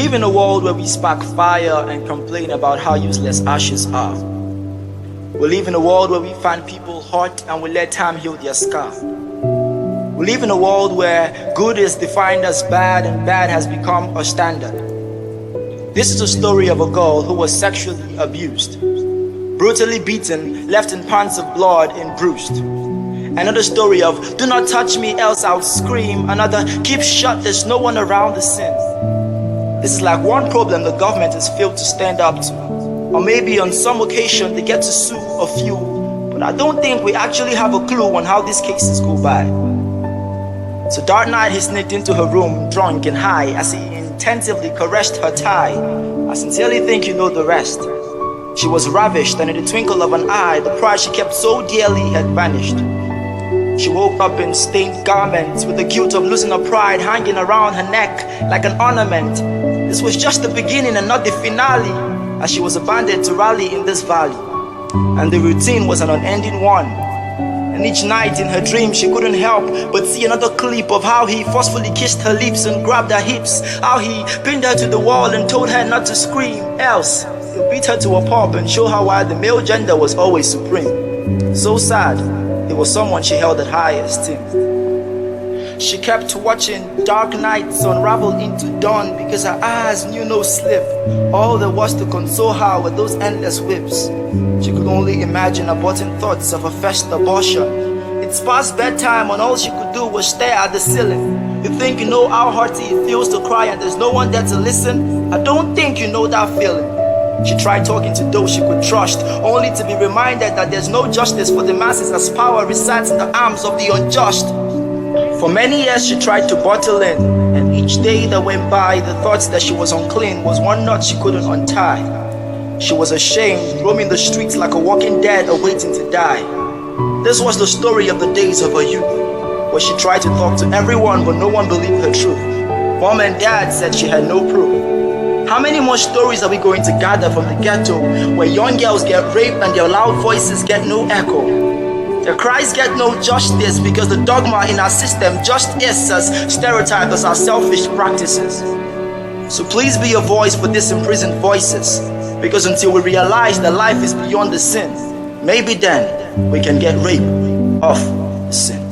live in a world where we spark fire and complain about how useless ashes are. We live in a world where we find people hurt and we let time heal their scar. We live in a world where good is defined as bad and bad has become a standard. This is a story of a girl who was sexually abused, brutally beaten, left in pans of blood and bruised. Another story of do not touch me else I'll scream. Another keep shut, there's no one around the sin. This is like one problem the government has failed to stand up to. Or maybe on some occasion they get to sue a few, but I don't think we actually have a clue on how these cases go by. So that night he sneaked into her room, drunk and high, as he intensively caressed her thigh. I sincerely think you know the rest. She was ravished, and in the twinkle of an eye, the pride she kept so dearly had vanished. She woke up in stained garments, with the guilt of losing her pride hanging around her neck like an ornament. This was just the beginning and not the finale, as she was abandoned to rally in this valley. And the routine was an unending one. And each night in her dream she couldn't help but see another clip of how he forcefully kissed her lips and grabbed her hips, how he pinned her to the wall and told her not to scream, else he'll beat her to a pulp and show her why the male gender was always supreme. So sad, he was someone she held at high esteem. She kept watching dark nights unravel into dawn because her eyes knew no sleep. All there was to console her were those endless whips. She could only imagine aborting thoughts of a first abortion. It's past bedtime and all she could do was stare at the ceiling. You think you know how hearty it feels to cry and there's no one there to listen? I don't think you know that feeling. She tried talking to those she could trust, only to be reminded that there's no justice for the masses as power resides in the arms of the unjust. For many years she tried to bottle in, and each day that went by, the thoughts that she was unclean was one knot she couldn't untie. She was ashamed, roaming the streets like a walking dead awaiting to die. This was the story of the days of her youth, where she tried to talk to everyone but no one believed her truth. Mom and dad said she had no proof. How many more stories are we going to gather from the ghetto, where young girls get raped and their loud voices get no echo? Their cries get no justice because the dogma in our system just is as stereotyped as our selfish practices. So please be a voice for these imprisoned voices, because until we realize that life is beyond the sin, maybe then we can get rid of the sin.